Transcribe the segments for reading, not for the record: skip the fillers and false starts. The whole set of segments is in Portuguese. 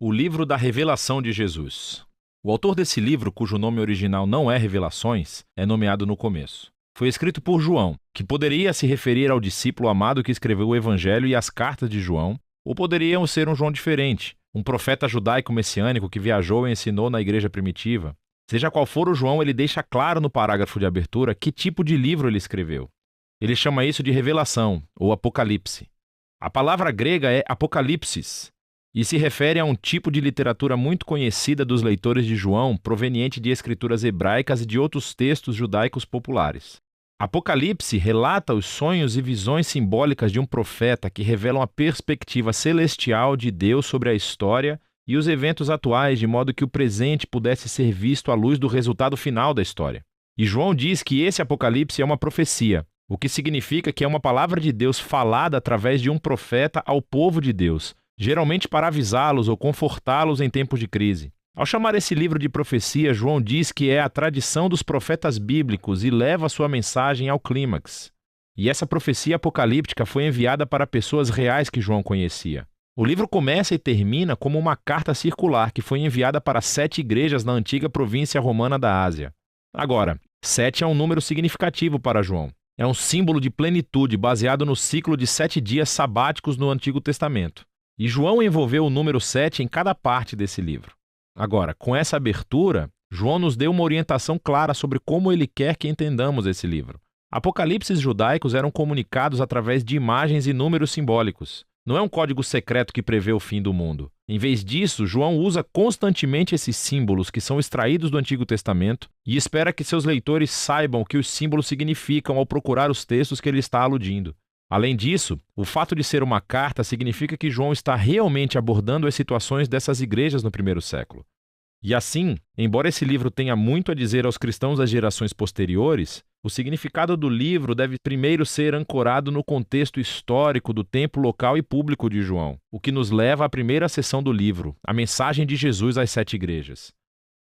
O livro da revelação de Jesus. O autor desse livro, cujo nome original não é Revelações, é nomeado no começo. Foi escrito por João, que poderia se referir ao discípulo amado que escreveu o Evangelho e as cartas de João, ou poderiam ser um João diferente, um profeta judaico messiânico que viajou e ensinou na igreja primitiva. Seja qual for o João, ele deixa claro no parágrafo de abertura que tipo de livro ele escreveu. Ele chama isso de revelação, ou apocalipse. A palavra grega é apocalipsis, e se refere a um tipo de literatura muito conhecida dos leitores de João, proveniente de escrituras hebraicas e de outros textos judaicos populares. Apocalipse relata os sonhos e visões simbólicas de um profeta que revelam a perspectiva celestial de Deus sobre a história e os eventos atuais, de modo que o presente pudesse ser visto à luz do resultado final da história. E João diz que esse Apocalipse é uma profecia, o que significa que é uma palavra de Deus falada através de um profeta ao povo de Deus, geralmente para avisá-los ou confortá-los em tempos de crise. Ao chamar esse livro de profecia, João diz que é a tradição dos profetas bíblicos e leva sua mensagem ao clímax. E essa profecia apocalíptica foi enviada para pessoas reais que João conhecia. O livro começa e termina como uma carta circular que foi enviada para 7 igrejas na antiga província romana da Ásia. Agora, 7 é um número significativo para João. É um símbolo de plenitude baseado no ciclo de 7 dias sabáticos no Antigo Testamento. E João envolveu o número 7 em cada parte desse livro. Agora, com essa abertura, João nos deu uma orientação clara sobre como ele quer que entendamos esse livro. Apocalipses judaicos eram comunicados através de imagens e números simbólicos. Não é um código secreto que prevê o fim do mundo. Em vez disso, João usa constantemente esses símbolos que são extraídos do Antigo Testamento e espera que seus leitores saibam o que os símbolos significam ao procurar os textos que ele está aludindo. Além disso, o fato de ser uma carta significa que João está realmente abordando as situações dessas igrejas no primeiro século. E assim, embora esse livro tenha muito a dizer aos cristãos das gerações posteriores, o significado do livro deve primeiro ser ancorado no contexto histórico do tempo local e público de João, o que nos leva à primeira seção do livro, a mensagem de Jesus às 7 igrejas.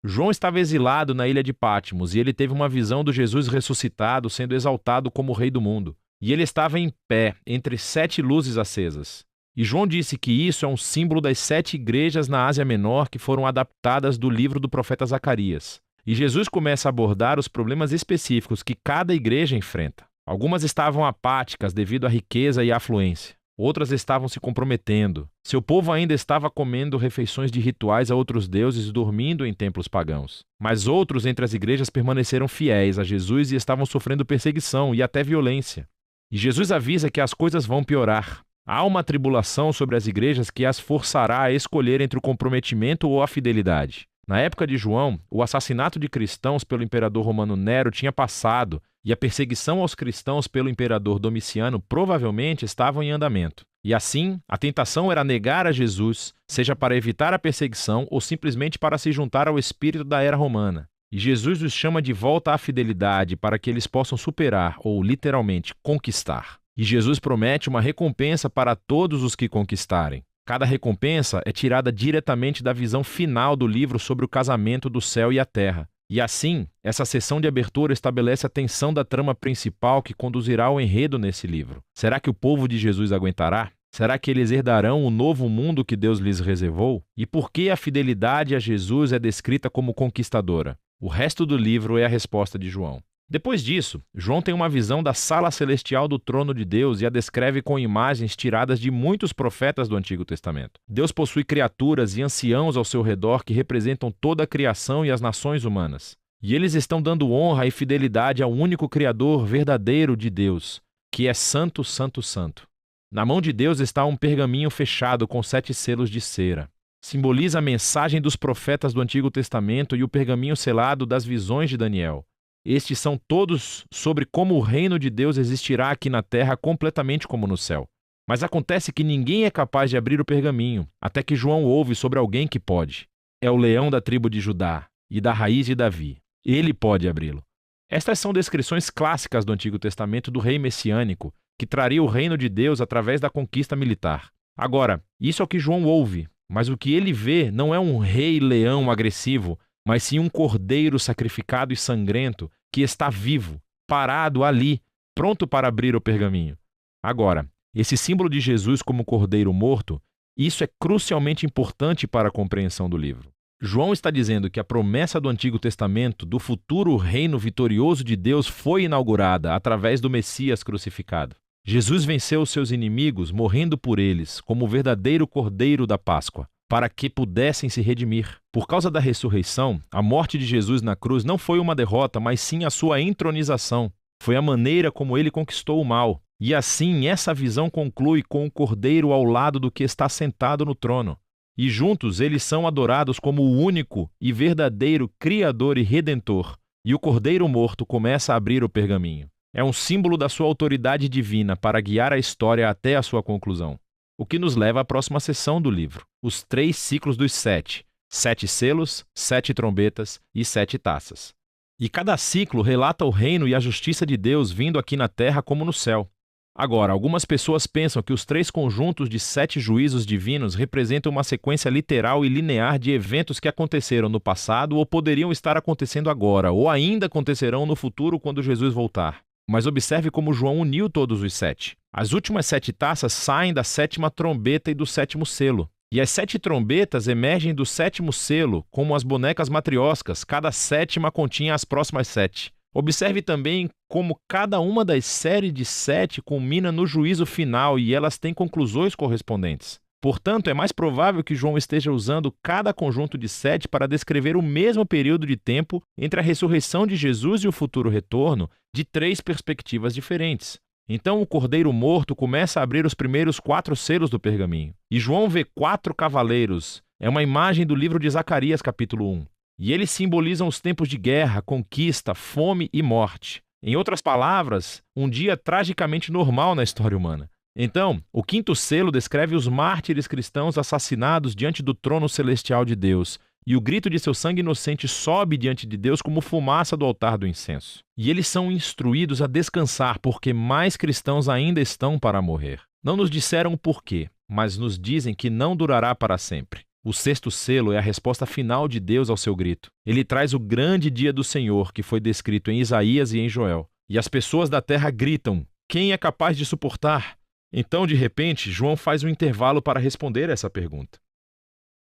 João estava exilado na ilha de Patmos e ele teve uma visão do Jesus ressuscitado sendo exaltado como Rei do mundo. E ele estava em pé, entre 7 luzes acesas. E João disse que isso é um símbolo das 7 igrejas na Ásia Menor que foram adaptadas do livro do profeta Zacarias. E Jesus começa a abordar os problemas específicos que cada igreja enfrenta. Algumas estavam apáticas devido à riqueza e à afluência. Outras estavam se comprometendo. Seu povo ainda estava comendo refeições de rituais a outros deuses e dormindo em templos pagãos. Mas outros entre as igrejas permaneceram fiéis a Jesus e estavam sofrendo perseguição e até violência. E Jesus avisa que as coisas vão piorar. Há uma tribulação sobre as igrejas que as forçará a escolher entre o comprometimento ou a fidelidade. Na época de João, o assassinato de cristãos pelo imperador romano Nero tinha passado e a perseguição aos cristãos pelo imperador Domiciano provavelmente estavam em andamento. E assim, a tentação era negar a Jesus, seja para evitar a perseguição ou simplesmente para se juntar ao espírito da era romana. E Jesus os chama de volta à fidelidade para que eles possam superar, ou literalmente, conquistar. E Jesus promete uma recompensa para todos os que conquistarem. Cada recompensa é tirada diretamente da visão final do livro sobre o casamento do céu e a terra. E assim, essa sessão de abertura estabelece a tensão da trama principal que conduzirá ao enredo nesse livro. Será que o povo de Jesus aguentará? Será que eles herdarão o novo mundo que Deus lhes reservou? E por que a fidelidade a Jesus é descrita como conquistadora? O resto do livro é a resposta de João. Depois disso, João tem uma visão da sala celestial do trono de Deus e a descreve com imagens tiradas de muitos profetas do Antigo Testamento. Deus possui criaturas e anciãos ao seu redor que representam toda a criação e as nações humanas. E eles estão dando honra e fidelidade ao único Criador verdadeiro de Deus, que é Santo, Santo, Santo. Na mão de Deus está um pergaminho fechado com 7 selos de cera. Simboliza a mensagem dos profetas do Antigo Testamento e o pergaminho selado das visões de Daniel. Estes são todos sobre como o reino de Deus existirá aqui na terra completamente como no céu. Mas acontece que ninguém é capaz de abrir o pergaminho, até que João ouve sobre alguém que pode. É o leão da tribo de Judá e da raiz de Davi. Ele pode abri-lo. Estas são descrições clássicas do Antigo Testamento do rei messiânico, que traria o reino de Deus através da conquista militar. Agora, isso é o que João ouve. Mas o que ele vê não é um rei leão agressivo, mas sim um cordeiro sacrificado e sangrento que está vivo, parado ali, pronto para abrir o pergaminho. Agora, esse símbolo de Jesus como cordeiro morto Isso é crucialmente importante para a compreensão do livro. João está dizendo que a promessa do Antigo Testamento do futuro reino vitorioso de Deus foi inaugurada através do Messias crucificado. Jesus venceu os seus inimigos, morrendo por eles, como o verdadeiro Cordeiro da Páscoa, para que pudessem se redimir. Por causa da ressurreição, a morte de Jesus na cruz não foi uma derrota, mas sim a sua entronização. Foi a maneira como ele conquistou o mal. E assim, essa visão conclui com o Cordeiro ao lado do que está sentado no trono. E juntos eles são adorados como o único e verdadeiro Criador e Redentor. E o Cordeiro morto começa a abrir o pergaminho. É um símbolo da sua autoridade divina para guiar a história até a sua conclusão. O que nos leva à próxima seção do livro, os 3 ciclos dos 7. 7 selos, 7 trombetas e 7 taças. E cada ciclo relata o reino e a justiça de Deus vindo aqui na terra como no céu. Agora, algumas pessoas pensam que os 3 conjuntos de 7 juízos divinos representam uma sequência literal e linear de eventos que aconteceram no passado ou poderiam estar acontecendo agora, ou ainda acontecerão no futuro quando Jesus voltar. Mas observe como João uniu todos os 7. As últimas 7 taças saem da 7ª trombeta e do 7º selo. E as 7 trombetas emergem do 7º selo, como as bonecas matrioscas, cada 7ª continha as próximas 7. Observe também como cada uma das séries de 7 culmina no juízo final e elas têm conclusões correspondentes. Portanto, é mais provável que João esteja usando cada conjunto de 7 para descrever o mesmo período de tempo entre a ressurreição de Jesus e o futuro retorno, de 3 perspectivas diferentes. Então o Cordeiro morto começa a abrir os primeiros 4 selos do pergaminho. E João vê 4 cavaleiros. É uma imagem do livro de Zacarias, capítulo 1. E eles simbolizam os tempos de guerra, conquista, fome e morte. Em outras palavras, um dia tragicamente normal na história humana. Então, o 5º selo descreve os mártires cristãos assassinados diante do trono celestial de Deus, e o grito de seu sangue inocente sobe diante de Deus como fumaça do altar do incenso. E eles são instruídos a descansar, porque mais cristãos ainda estão para morrer. Não nos disseram o porquê, mas nos dizem que não durará para sempre. O 6º selo é a resposta final de Deus ao seu grito. Ele traz o grande dia do Senhor, que foi descrito em Isaías e em Joel. E as pessoas da terra gritam: quem é capaz de suportar? Então, de repente, João faz um intervalo para responder essa pergunta.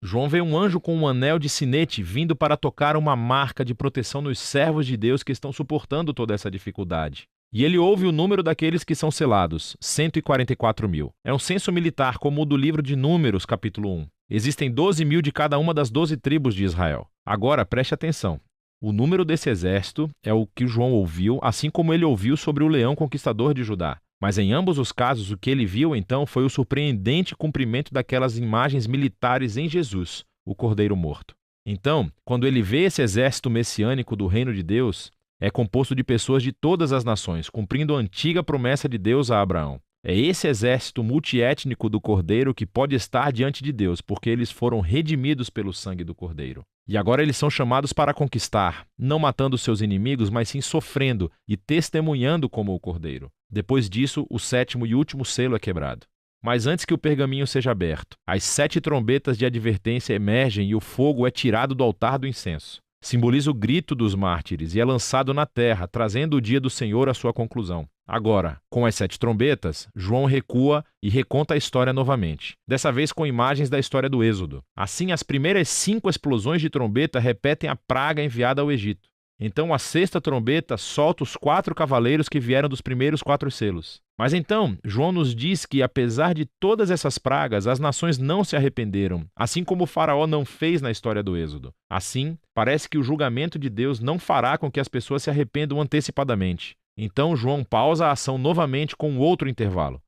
João vê um anjo com um anel de sinete vindo para tocar uma marca de proteção nos servos de Deus que estão suportando toda essa dificuldade. E ele ouve o número daqueles que são selados, 144.000. É um censo militar como o do livro de Números, capítulo 1. Existem 12.000 de cada uma das 12 tribos de Israel. Agora, preste atenção. O número desse exército é o que João ouviu, assim como ele ouviu sobre o leão conquistador de Judá. Mas em ambos os casos, o que ele viu então foi o surpreendente cumprimento daquelas imagens militares em Jesus, o Cordeiro morto. Então, quando ele vê esse exército messiânico do reino de Deus, é composto de pessoas de todas as nações, cumprindo a antiga promessa de Deus a Abraão. É esse exército multiétnico do Cordeiro que pode estar diante de Deus, porque eles foram redimidos pelo sangue do Cordeiro. E agora eles são chamados para conquistar, não matando seus inimigos, mas sim sofrendo e testemunhando como o Cordeiro. Depois disso, o 7º e último selo é quebrado. Mas antes que o pergaminho seja aberto, as 7 trombetas de advertência emergem e o fogo é tirado do altar do incenso. Simboliza o grito dos mártires e é lançado na terra, trazendo o dia do Senhor à sua conclusão. Agora, com as 7 trombetas, João recua e reconta a história novamente, dessa vez com imagens da história do Êxodo. Assim, as primeiras 5 explosões de trombeta repetem a praga enviada ao Egito. Então a 6ª trombeta solta os 4 cavaleiros que vieram dos primeiros 4 selos. Mas então, João nos diz que, apesar de todas essas pragas, as nações não se arrependeram, assim como o faraó não fez na história do Êxodo. Assim, parece que o julgamento de Deus não fará com que as pessoas se arrependam antecipadamente. Então João pausa a ação novamente com outro intervalo.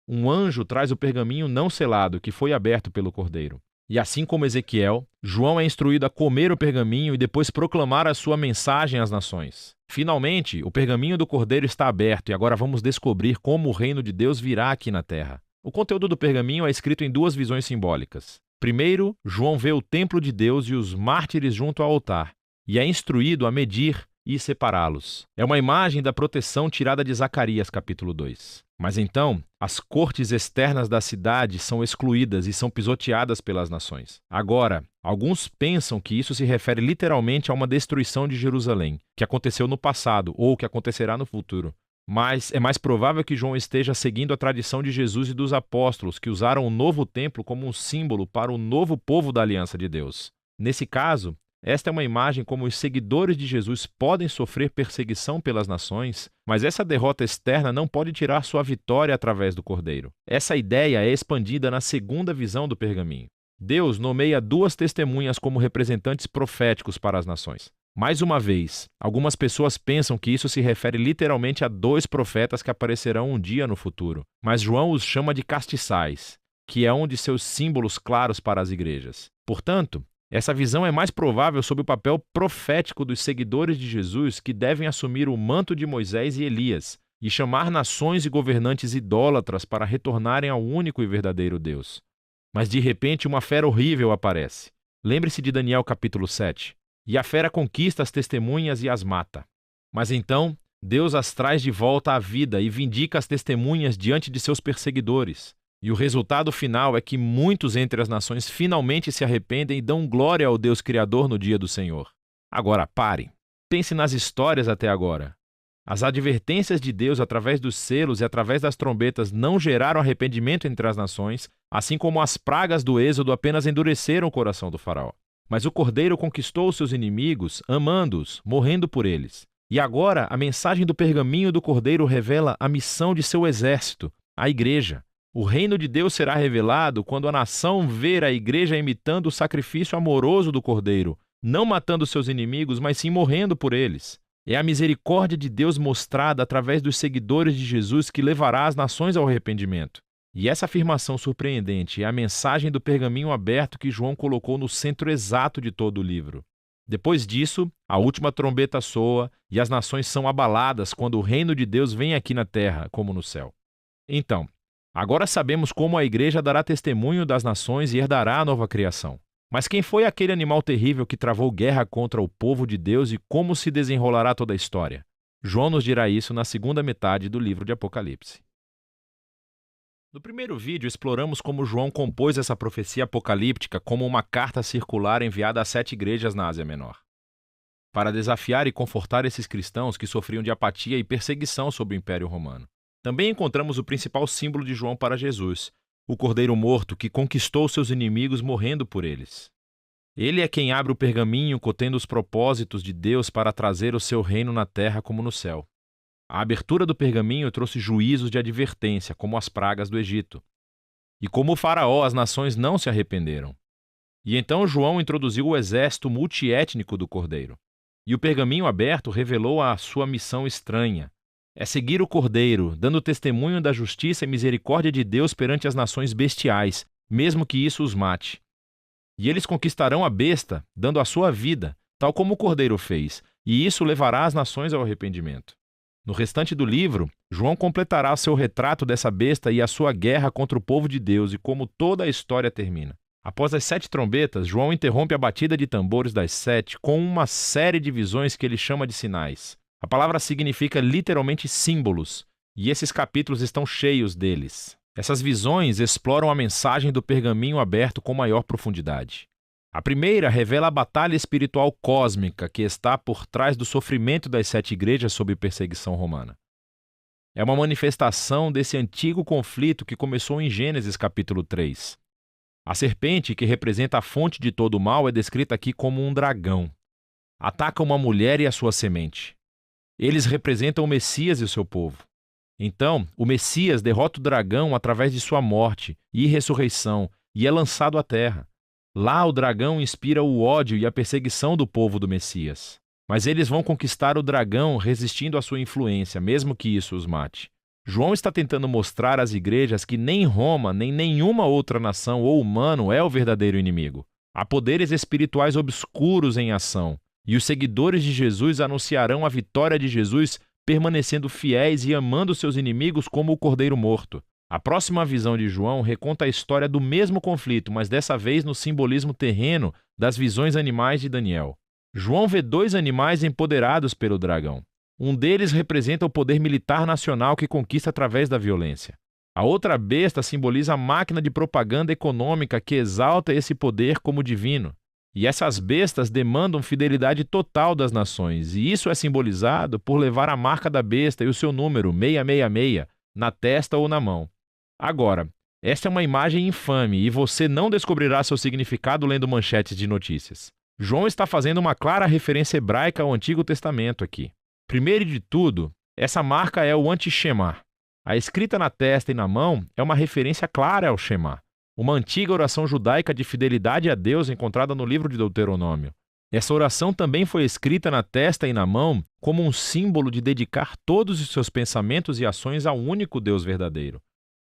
Um anjo traz o pergaminho não selado, que foi aberto pelo Cordeiro. E assim como Ezequiel, João é instruído a comer o pergaminho e depois proclamar a sua mensagem às nações. Finalmente, o pergaminho do Cordeiro está aberto e agora vamos descobrir como o reino de Deus virá aqui na terra. O conteúdo do pergaminho é escrito em 2 visões simbólicas. Primeiro, João vê o templo de Deus e os mártires junto ao altar, e é instruído a medir e separá-los. É uma imagem da proteção tirada de Zacarias, capítulo 2. Mas então, as cortes externas da cidade são excluídas e são pisoteadas pelas nações. Agora, alguns pensam que isso se refere literalmente a uma destruição de Jerusalém, que aconteceu no passado ou que acontecerá no futuro. Mas é mais provável que João esteja seguindo a tradição de Jesus e dos apóstolos, que usaram o novo templo como um símbolo para o novo povo da aliança de Deus. Nesse caso, esta é uma imagem como os seguidores de Jesus podem sofrer perseguição pelas nações, mas essa derrota externa não pode tirar sua vitória através do Cordeiro. Essa ideia é expandida na segunda visão do pergaminho. Deus nomeia 2 testemunhas como representantes proféticos para as nações. Mais uma vez, algumas pessoas pensam que isso se refere literalmente a 2 profetas que aparecerão um dia no futuro, mas João os chama de castiçais, que é um de seus símbolos claros para as igrejas. Portanto, essa visão é mais provável sob o papel profético dos seguidores de Jesus que devem assumir o manto de Moisés e Elias e chamar nações e governantes idólatras para retornarem ao único e verdadeiro Deus. Mas de repente uma fera horrível aparece. Lembre-se de Daniel capítulo 7. E a fera conquista as testemunhas e as mata. Mas então, Deus as traz de volta à vida e vindica as testemunhas diante de seus perseguidores. E o resultado final é que muitos entre as nações finalmente se arrependem e dão glória ao Deus Criador no dia do Senhor. Agora, pare. Pense nas histórias até agora. As advertências de Deus através dos selos e através das trombetas não geraram arrependimento entre as nações, assim como as pragas do Êxodo apenas endureceram o coração do faraó. Mas o Cordeiro conquistou seus inimigos, amando-os, morrendo por eles. E agora, a mensagem do pergaminho do Cordeiro revela a missão de seu exército, a igreja. O reino de Deus será revelado quando a nação ver a igreja imitando o sacrifício amoroso do Cordeiro, não matando seus inimigos, mas sim morrendo por eles. É a misericórdia de Deus mostrada através dos seguidores de Jesus que levará as nações ao arrependimento. E essa afirmação surpreendente é a mensagem do pergaminho aberto que João colocou no centro exato de todo o livro. Depois disso, a última trombeta soa e as nações são abaladas quando o reino de Deus vem aqui na terra, como no céu. Então, agora sabemos como a igreja dará testemunho das nações e herdará a nova criação. Mas quem foi aquele animal terrível que travou guerra contra o povo de Deus e como se desenrolará toda a história? João nos dirá isso na segunda metade do livro de Apocalipse. No primeiro vídeo, exploramos como João compôs essa profecia apocalíptica como uma carta circular enviada a 7 igrejas na Ásia Menor, para desafiar e confortar esses cristãos que sofriam de apatia e perseguição sob o Império Romano. Também encontramos o principal símbolo de João para Jesus, o Cordeiro morto que conquistou seus inimigos morrendo por eles. Ele é quem abre o pergaminho contendo os propósitos de Deus para trazer o seu reino na terra como no céu. A abertura do pergaminho trouxe juízos de advertência, como as pragas do Egito. E como o faraó, as nações não se arrependeram. E então João introduziu o exército multiétnico do Cordeiro. E o pergaminho aberto revelou a sua missão estranha. É seguir o Cordeiro, dando testemunho da justiça e misericórdia de Deus perante as nações bestiais, mesmo que isso os mate. E eles conquistarão a besta, dando a sua vida, tal como o Cordeiro fez, e isso levará as nações ao arrependimento. No restante do livro, João completará seu retrato dessa besta e a sua guerra contra o povo de Deus e como toda a história termina. Após as 7 trombetas, João interrompe a batida de tambores das 7 com uma série de visões que ele chama de sinais. A palavra significa literalmente símbolos, e esses capítulos estão cheios deles. Essas visões exploram a mensagem do pergaminho aberto com maior profundidade. A primeira revela a batalha espiritual cósmica que está por trás do sofrimento das 7 igrejas sob perseguição romana. É uma manifestação desse antigo conflito que começou em Gênesis capítulo 3. A serpente, que representa a fonte de todo o mal, é descrita aqui como um dragão. Ataca uma mulher e a sua semente. Eles representam o Messias e o seu povo. Então, o Messias derrota o dragão através de sua morte e ressurreição e é lançado à terra. Lá o dragão inspira o ódio e a perseguição do povo do Messias. Mas eles vão conquistar o dragão resistindo à sua influência, mesmo que isso os mate. João está tentando mostrar às igrejas que nem Roma, nem nenhuma outra nação ou humano é o verdadeiro inimigo. Há poderes espirituais obscuros em ação, e os seguidores de Jesus anunciarão a vitória de Jesus permanecendo fiéis e amando seus inimigos como o Cordeiro morto. A próxima visão de João reconta a história do mesmo conflito, mas dessa vez no simbolismo terreno das visões animais de Daniel. João vê 2 animais empoderados pelo dragão. Um deles representa o poder militar nacional que conquista através da violência. A outra besta simboliza a máquina de propaganda econômica que exalta esse poder como divino. E essas bestas demandam fidelidade total das nações, e isso é simbolizado por levar a marca da besta e o seu número, 666, na testa ou na mão. Agora, esta é uma imagem infame e você não descobrirá seu significado lendo manchetes de notícias. João está fazendo uma clara referência hebraica ao Antigo Testamento aqui. Primeiro de tudo, essa marca é o anti-Shema. A escrita na testa e na mão é uma referência clara ao Shema, uma antiga oração judaica de fidelidade a Deus encontrada no livro de Deuteronômio. Essa oração também foi escrita na testa e na mão como um símbolo de dedicar todos os seus pensamentos e ações ao único Deus verdadeiro.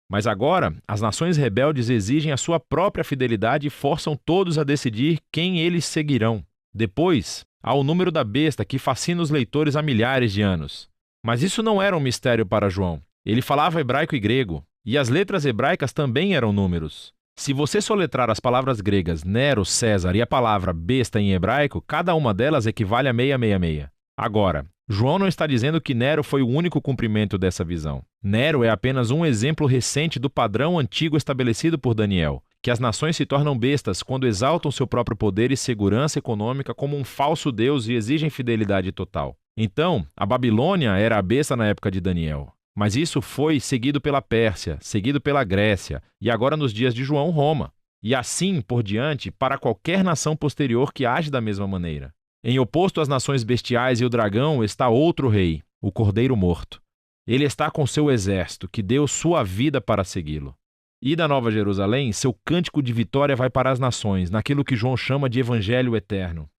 Mas agora, as nações rebeldes exigem a sua própria fidelidade e forçam todos a decidir quem eles seguirão. Depois, há o número da besta que fascina os leitores há milhares de anos. Mas isso não era um mistério para João. Ele falava hebraico e grego, e as letras hebraicas também eram números. Se você soletrar as palavras gregas Nero, César e a palavra besta em hebraico, cada uma delas equivale a 666. Agora, João não está dizendo que Nero foi o único cumprimento dessa visão. Nero é apenas um exemplo recente do padrão antigo estabelecido por Daniel, que as nações se tornam bestas quando exaltam seu próprio poder e segurança econômica como um falso deus e exigem fidelidade total. Então, a Babilônia era a besta na época de Daniel. Mas isso foi seguido pela Pérsia, seguido pela Grécia e agora nos dias de João, Roma. E assim por diante para qualquer nação posterior que age da mesma maneira. Em oposto às nações bestiais e o dragão está outro rei, o Cordeiro Morto. Ele está com seu exército, que deu sua vida para segui-lo. E da Nova Jerusalém, seu cântico de vitória vai para as nações, naquilo que João chama de Evangelho Eterno.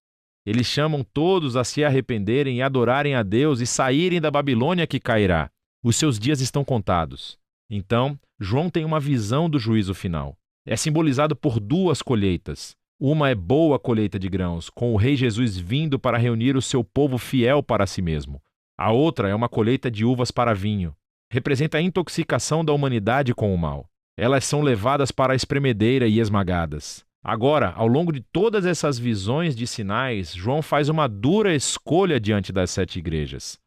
Eles chamam todos a se arrependerem e adorarem a Deus e saírem da Babilônia que cairá. Os seus dias estão contados. Então, João tem uma visão do juízo final. É simbolizado por duas colheitas. Uma é boa colheita de grãos, com o Rei Jesus vindo para reunir o seu povo fiel para si mesmo. A outra é uma colheita de uvas para vinho. Representa a intoxicação da humanidade com o mal. Elas são levadas para a espremedeira e esmagadas. Agora, ao longo de todas essas visões de sinais, João faz uma dura escolha diante das 7 igrejas.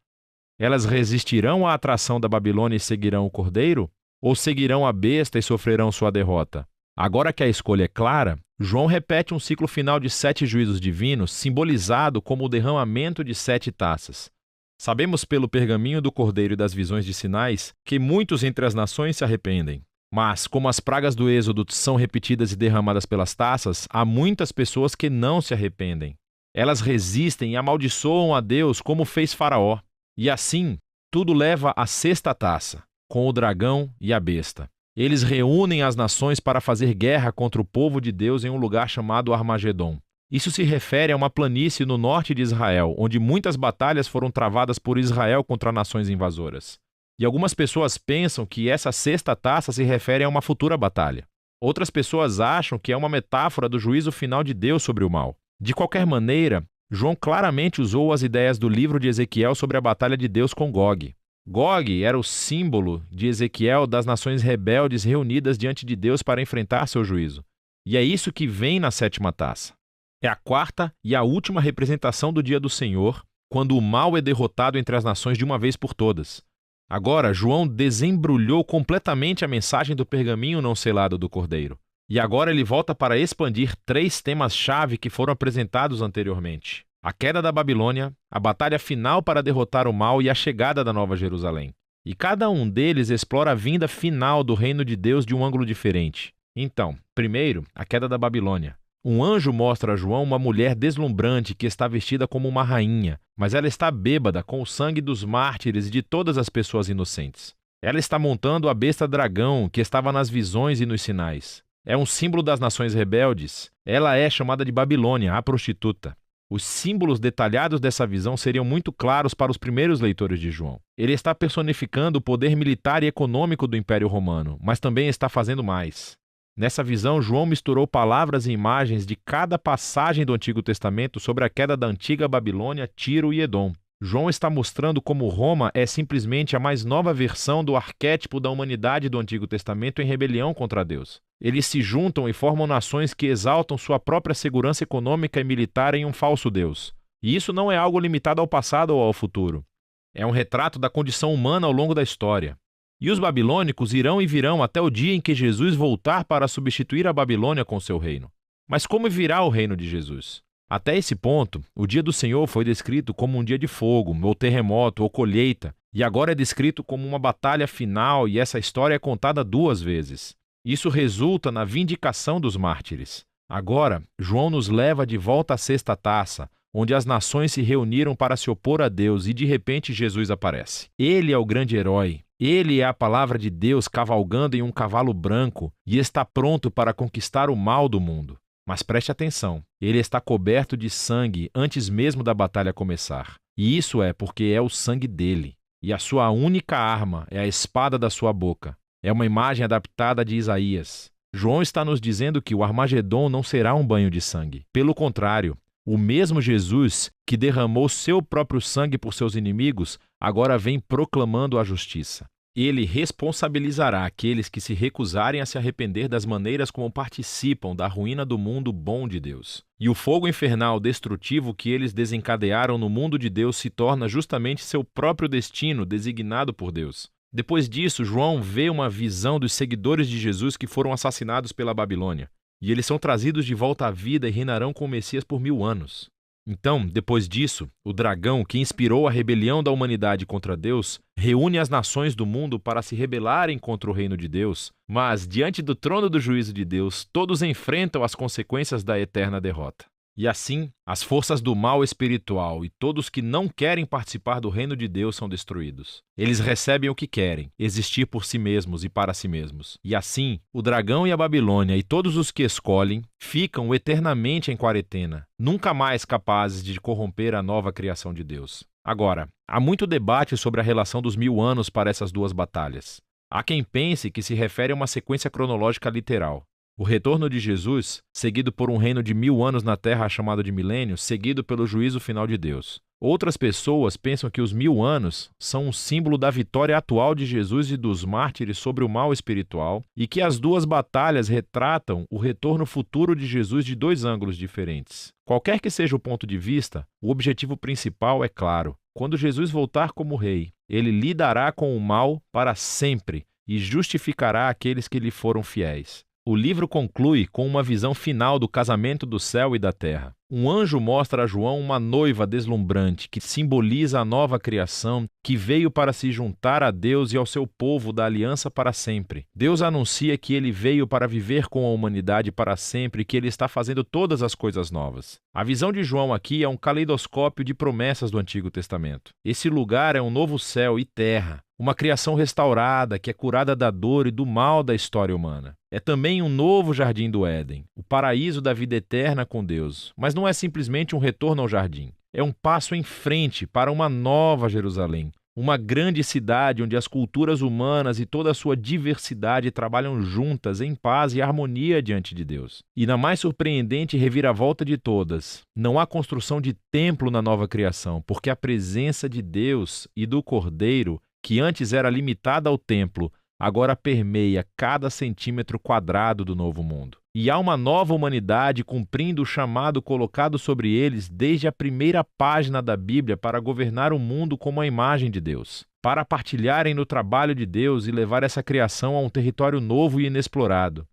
Elas resistirão à atração da Babilônia e seguirão o Cordeiro? Ou seguirão a besta e sofrerão sua derrota? Agora que a escolha é clara, João repete um ciclo final de 7 juízos divinos, simbolizado como o derramamento de 7 taças. Sabemos pelo pergaminho do Cordeiro e das visões de sinais que muitos entre as nações se arrependem. Mas, como as pragas do Êxodo são repetidas e derramadas pelas taças, há muitas pessoas que não se arrependem. Elas resistem e amaldiçoam a Deus como fez Faraó. E assim, tudo leva à 6ª taça, com o dragão e a besta. Eles reúnem as nações para fazer guerra contra o povo de Deus em um lugar chamado Armagedon. Isso se refere a uma planície no norte de Israel, onde muitas batalhas foram travadas por Israel contra nações invasoras. E algumas pessoas pensam que essa 6ª taça se refere a uma futura batalha. Outras pessoas acham que é uma metáfora do juízo final de Deus sobre o mal. De qualquer maneira, João claramente usou as ideias do livro de Ezequiel sobre a batalha de Deus com Gog. Gog era o símbolo de Ezequiel das nações rebeldes reunidas diante de Deus para enfrentar seu juízo. E é isso que vem na 7ª taça. É a 4ª e a última representação do dia do Senhor, quando o mal é derrotado entre as nações de uma vez por todas. Agora, João desembrulhou completamente a mensagem do pergaminho não selado do Cordeiro. E agora ele volta para expandir 3 temas-chave que foram apresentados anteriormente. A queda da Babilônia, a batalha final para derrotar o mal e a chegada da Nova Jerusalém. E cada um deles explora a vinda final do reino de Deus de um ângulo diferente. Então, primeiro, a queda da Babilônia. Um anjo mostra a João uma mulher deslumbrante que está vestida como uma rainha, mas ela está bêbada com o sangue dos mártires e de todas as pessoas inocentes. Ela está montando a besta dragão que estava nas visões e nos sinais. É um símbolo das nações rebeldes. Ela é chamada de Babilônia, a prostituta. Os símbolos detalhados dessa visão seriam muito claros para os primeiros leitores de João. Ele está personificando o poder militar e econômico do Império Romano, mas também está fazendo mais. Nessa visão, João misturou palavras e imagens de cada passagem do Antigo Testamento sobre a queda da antiga Babilônia, Tiro e Edom. João está mostrando como Roma é simplesmente a mais nova versão do arquétipo da humanidade do Antigo Testamento em rebelião contra Deus. Eles se juntam e formam nações que exaltam sua própria segurança econômica e militar em um falso Deus. E isso não é algo limitado ao passado ou ao futuro. É um retrato da condição humana ao longo da história. E os babilônicos irão e virão até o dia em que Jesus voltar para substituir a Babilônia com seu reino. Mas como virá o reino de Jesus? Até esse ponto, o dia do Senhor foi descrito como um dia de fogo, ou terremoto, ou colheita, e agora é descrito como uma batalha final, e essa história é contada 2 vezes. Isso resulta na vindicação dos mártires. Agora, João nos leva de volta à sexta taça, onde as nações se reuniram para se opor a Deus e de repente Jesus aparece. Ele é o grande herói. Ele é a palavra de Deus cavalgando em um cavalo branco e está pronto para conquistar o mal do mundo. Mas preste atenção, ele está coberto de sangue antes mesmo da batalha começar. E isso é porque é o sangue dele. E a sua única arma é a espada da sua boca. É uma imagem adaptada de Isaías. João está nos dizendo que o Armagedon não será um banho de sangue. Pelo contrário, o mesmo Jesus que derramou seu próprio sangue por seus inimigos, agora vem proclamando a justiça. Ele responsabilizará aqueles que se recusarem a se arrepender das maneiras como participam da ruína do mundo bom de Deus. E o fogo infernal destrutivo que eles desencadearam no mundo de Deus se torna justamente seu próprio destino designado por Deus. Depois disso, João vê uma visão dos seguidores de Jesus que foram assassinados pela Babilônia. E eles são trazidos de volta à vida e reinarão com o Messias por 1000 anos. Então, depois disso, o dragão que inspirou a rebelião da humanidade contra Deus reúne as nações do mundo para se rebelarem contra o reino de Deus, mas, diante do trono do juízo de Deus, todos enfrentam as consequências da eterna derrota. E assim, as forças do mal espiritual e todos que não querem participar do reino de Deus são destruídos. Eles recebem o que querem, existir por si mesmos e para si mesmos. E assim, o dragão e a Babilônia e todos os que escolhem ficam eternamente em quarentena, nunca mais capazes de corromper a nova criação de Deus. Agora, há muito debate sobre a relação dos 1000 anos para essas 2 batalhas. Há quem pense que se refere a uma sequência cronológica literal. O retorno de Jesus, seguido por um reino de 1000 anos na terra chamado de milênio, seguido pelo juízo final de Deus. Outras pessoas pensam que os 1000 anos são um símbolo da vitória atual de Jesus e dos mártires sobre o mal espiritual e que as 2 batalhas retratam o retorno futuro de Jesus de 2 ângulos diferentes. Qualquer que seja o ponto de vista, o objetivo principal é claro. Quando Jesus voltar como rei, ele lidará com o mal para sempre e justificará aqueles que lhe foram fiéis. O livro conclui com uma visão final do casamento do céu e da terra. Um anjo mostra a João uma noiva deslumbrante que simboliza a nova criação que veio para se juntar a Deus e ao seu povo da aliança para sempre. Deus anuncia que ele veio para viver com a humanidade para sempre e que ele está fazendo todas as coisas novas. A visão de João aqui é um caleidoscópio de promessas do Antigo Testamento. Esse lugar é um novo céu e terra, uma criação restaurada que é curada da dor e do mal da história humana. É também um novo jardim do Éden, o paraíso da vida eterna com Deus, mas não é simplesmente um retorno ao jardim. É um passo em frente para uma nova Jerusalém, uma grande cidade onde as culturas humanas e toda a sua diversidade trabalham juntas em paz e harmonia diante de Deus. E na mais surpreendente reviravolta de todas, não há construção de templo na nova criação, porque a presença de Deus e do Cordeiro, que antes era limitada ao templo, agora permeia cada centímetro quadrado do novo mundo. E há uma nova humanidade cumprindo o chamado colocado sobre eles desde a primeira página da Bíblia para governar o mundo como a imagem de Deus, para partilharem no trabalho de Deus e levar essa criação a um território novo e inexplorado.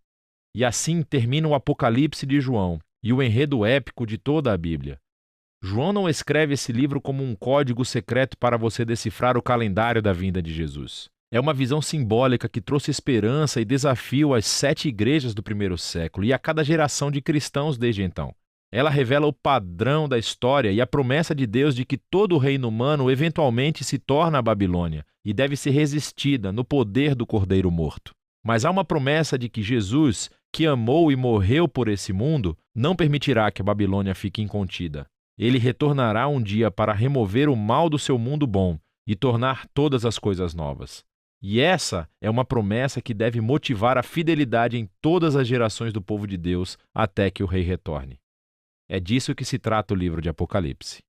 E assim termina o Apocalipse de João e o enredo épico de toda a Bíblia. João não escreve esse livro como um código secreto para você decifrar o calendário da vinda de Jesus. É uma visão simbólica que trouxe esperança e desafio às 7 igrejas do primeiro século e a cada geração de cristãos desde então. Ela revela o padrão da história e a promessa de Deus de que todo o reino humano eventualmente se torna a Babilônia e deve ser resistida no poder do Cordeiro morto. Mas há uma promessa de que Jesus, que amou e morreu por esse mundo, não permitirá que a Babilônia fique incontida. Ele retornará um dia para remover o mal do seu mundo bom e tornar todas as coisas novas. E essa é uma promessa que deve motivar a fidelidade em todas as gerações do povo de Deus até que o Rei retorne. É disso que se trata o livro de Apocalipse.